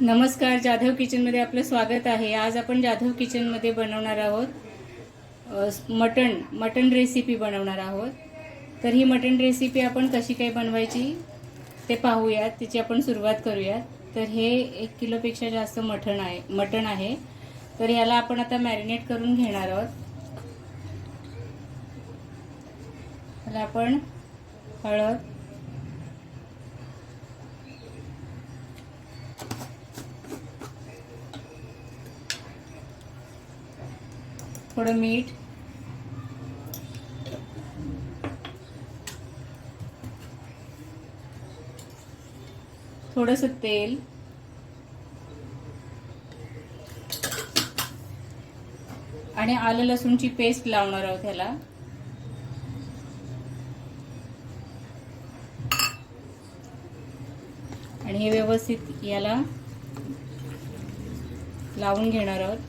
नमस्कार, जाधव किचनमध्ये आपलं स्वागत आहे। आज आपण जाधव किचनमध्ये बनवणार आहोत मटण रेसिपी बनवणार आहोत। तर ही मटण रेसिपी आपण कशी काय बनवायची ते पाहूयात, त्याची आपण सुरुवात करूयात। तर हे 1 किलोपेक्षा जास्त मटण आहे। तर याला आपण आता मॅरिनेट करून घेणार आहोत। त्याला आपण हळद, थोडं मीठ, थोडंसं तेल आणि आलं लसूणची पेस्ट लावणार आहोत ह्याला। आणि हे व्यवस्थित याला लावून घेणार आहोत।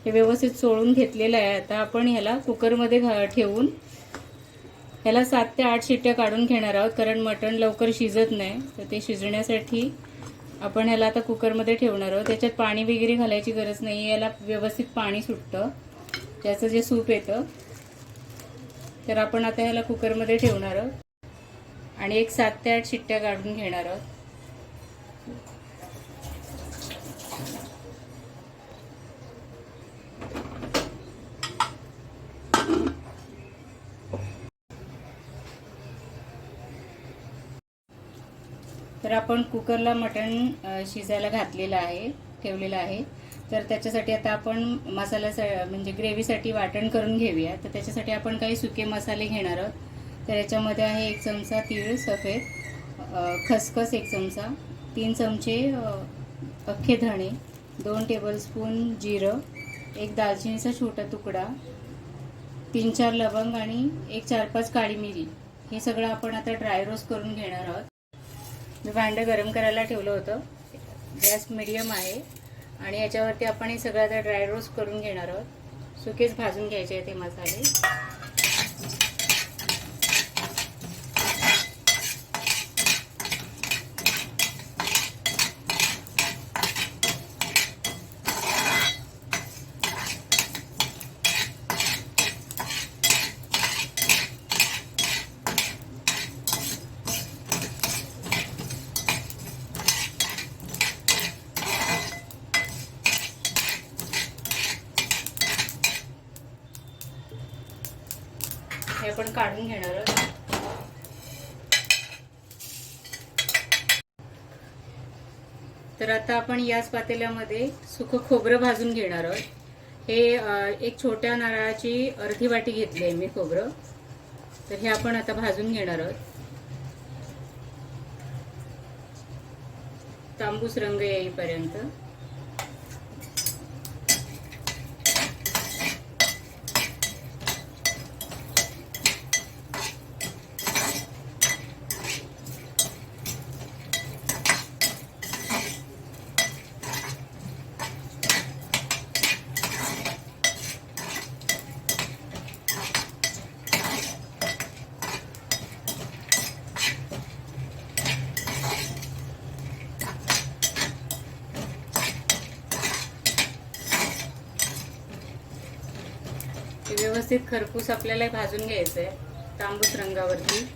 हे व्यवस्थित चोळून घेतलेलं आहे। आता आपण ह्याला कुकरमध्ये ठेवून ह्याला 7 ते 8 शिट्ट्या काढून घेणार आहोत, कारण मटण लवकर शिजत नाही। तर ते शिजण्यासाठी आपण ह्याला आता कुकरमध्ये ठेवणार आहोत। त्याच्यात पाणी वगैरे घालायची गरज नाही, याला व्यवस्थित पाणी सुटतं, त्याचं जे सूप येतं। तर आपण आता ह्याला कुकरमध्ये ठेवणार आहोत आणि एक 7 ते 8 शिट्ट्या काढून घेणार आहोत। तर आपण कुकरला मटण शिजायला घातलेलं आहे, ठेवलेलं आहे। तर त्याच्यासाठी आता आपण म्हणजे ग्रेव्हीसाठी वाटण करून घेऊया। तर त्याच्यासाठी आपण काही सुके मसाले घेणार आहोत। तर याच्यामध्ये आहे 1 चमचा तीळ सफेद, खसखस 1 चमचा, 3 चमचे अख्खे धणे, 2 टेबलस्पून जिरं, 1 दालचिनीचा छोटा तुकडा, 3-4 लवंग आणि 1 4-5 काळी मिरी। हे सगळं आपण आता ड्राय रोस्ट करून घेणार आहोत। मी भांडं गरम करायला ठेवलं होतं, गॅस मीडियम आहे आणि याच्यावरती आपण हे सगळं आता ड्राय रोस्ट करून घेणार आहोत। सुकेच भाजून घ्यायचे आहेत हे मसाले। हे आपण काढून घेणार आहोत। तर आता आपण याच पातेल्यामध्ये सुकं खोबरं भाजून घेणार आहोत। हे 1 छोट्या नारळाची अर्धी वाटी घेतली आहे मी खोबरं। तर हे आपण आता भाजून घेणार आहोत, तांबूस रंग येईपर्यंत। व्यवस्थित खरपूस आपल्याला भाजून घ्यायचं आहे तांबूस रंगावरती।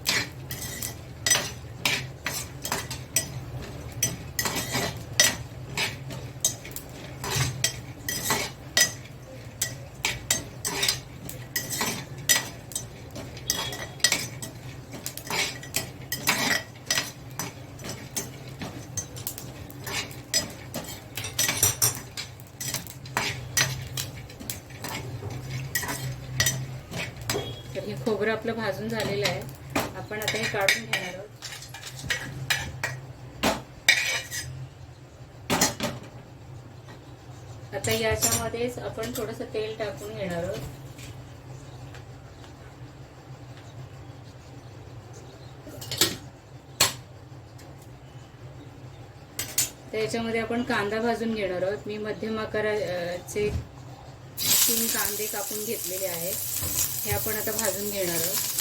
तर हे खोबरं आपलं भाजून झालेलं आहे, आपण आता हे काढून घेणार आहोत। आता याच्यामध्येच आपण थोडंसं तेल टाकून घेणार आहोत। आता याच्यामध्ये आपण कांदा भाजून घेणार आहोत. मी मध्यम आकाराचे 3 कांदे कापून घेतलेले आहेत. हे आपण आता भाजून घेणार आहोत.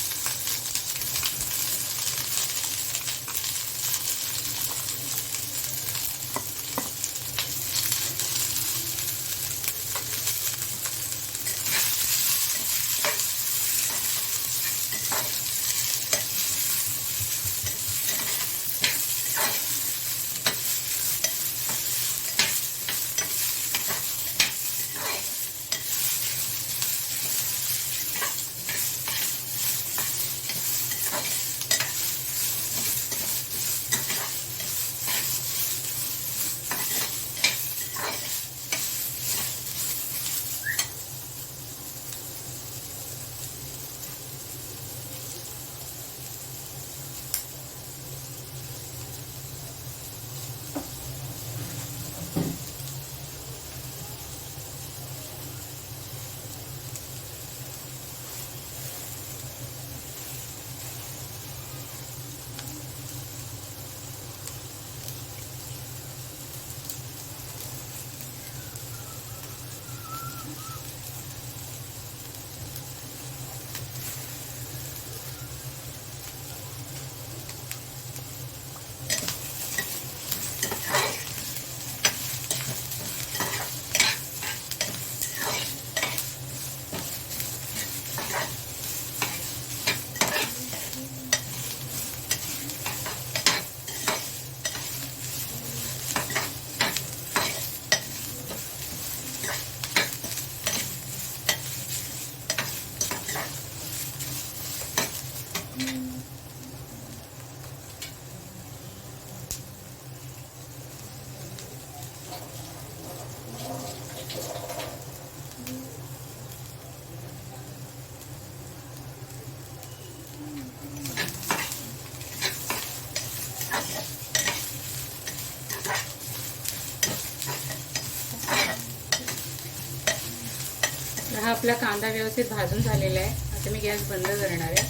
हा आपला कांदा व्यवस्थित भाजून झालेला आहे. आता मी गॅस बंद करणार आहे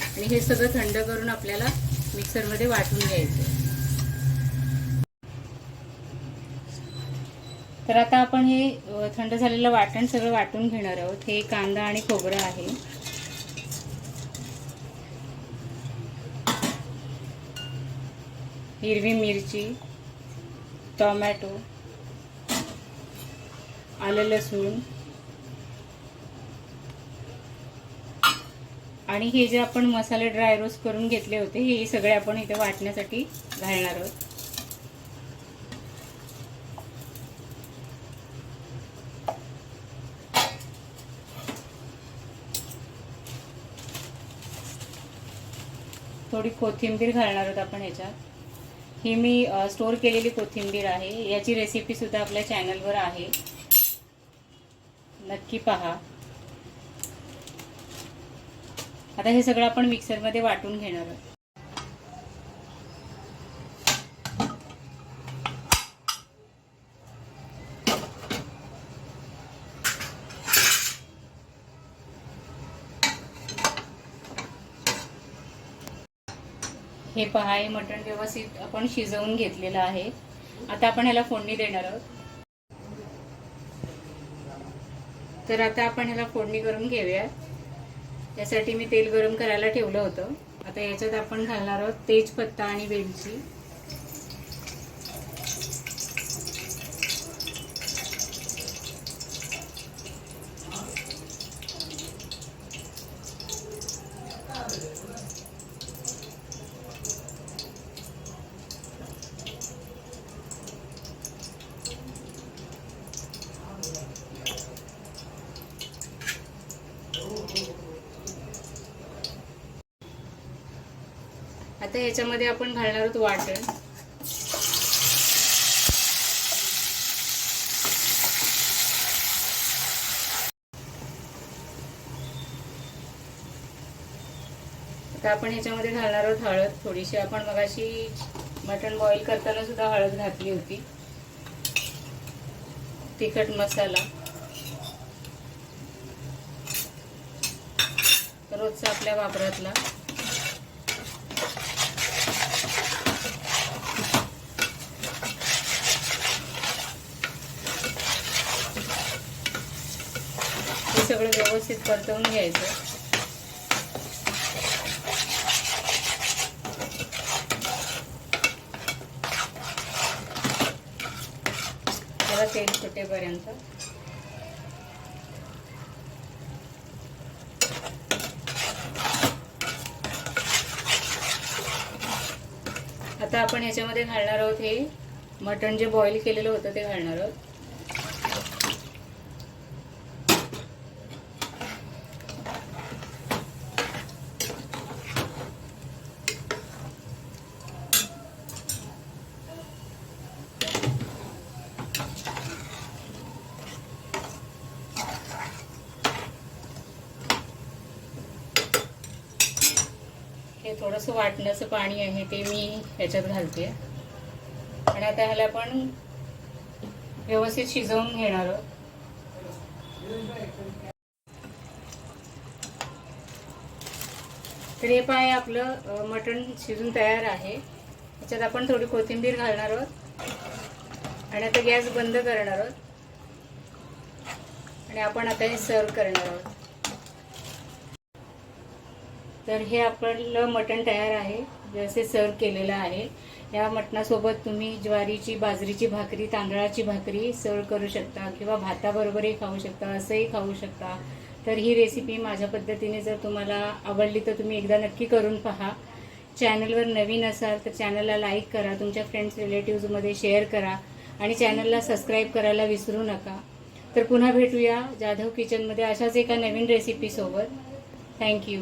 आणि हे सगळं थंड करून आपल्याला मिक्सरमध्ये वाटून घ्यायचं. तर आता आपण हे थंड झालेलं वाटण सगळं वाटून घेणार आहोत. हे कांदा आणि खोबरं आहे. हिरवी मिरची, टोमॅटो, आलं लसूण आणि हे जे आपण मसाले ड्राय रोस्ट करून घेतले होते हे सगळे आपण इथे वाटण्यासाठी घालणार आहोत. थोडी कोथिंबीर घालणार आहोत आपण ह्याच्यात. ही मी स्टोर केलेली कोथिंबीर आहे. याची रेसिपी सुद्धा आपल्या चॅनलवर आहे, नक्की पहा. आता हे सगळं आपण मिक्सरमध्ये वाटून घेणार आहोत. हे पहा, हे मटण व्यवस्थित आपण शिजवून घेतलेलं आहे. आता आपण ह्याला फोडणी देणार आहोत. तर आता आपण ह्याला फोडणी करून घेऊया. यासाठी मी तेल गरम करायला ठेवलं होतं. आता याच्यात आपण घालणार आहोत तेजपत्ता आणि वेलची. आता ह्याच्यामध्ये आपण घालणार आहोत वाटण. आता आपण ह्याच्यामध्ये घालणार आहोत हळद थोडीशी. आपण मगाशी मटण बॉईल करताना सुद्धा हळद घातली होती. तिखट मसाला रोजचा आपल्या वापरातला. सगळं व्यवस्थित परतवून घ्यायचं. जरा तेल सुटेपर्यंत. आता आपण ह्याच्यामध्ये घालणार आहोत हे मटण जे बॉईल केलेलं होतं ते घालणार आहोत. हे थोडंसं वाटण्याचं पाणी आहे ते मी ह्याच्यात घालते आणि आता ह्याला आपण व्यवस्थित शिजवून घेणार आहोत. तर हे पाय आपलं मटण शिजून तयार आहे. ह्याच्यात आपण थोडी कोथिंबीर घालणार आहोत आणि आता गॅस बंद करणार आहोत आणि आपण आता हे सर्व करणार आहोत. तर हे आपलं मटण तयार आहे, जसे सर्व केलेलं आहे. या मटणासोबत तुम्ही ज्वारीची, बाजरीची भाकरी, तांदळाची भाकरी सर्व करू शकता किंवा भाताबरोबरही खाऊ शकता, असंही खाऊ शकता. तर ही रेसिपी माझ्या पद्धतीने जर तुम्हाला आवडली तर तुम्ही एकदा नक्की करून पहा. चॅनलवर नवीन असाल तर चॅनलला लाईक करा, तुमच्या फ्रेंड्स रिलेटिव्हजमध्ये शेअर करा आणि चॅनलला सबस्क्राईब करायला विसरू नका. तर पुन्हा भेटूया जाधव किचनमध्ये अशाच एका नवीन रेसिपीसोबत. थँक्यू.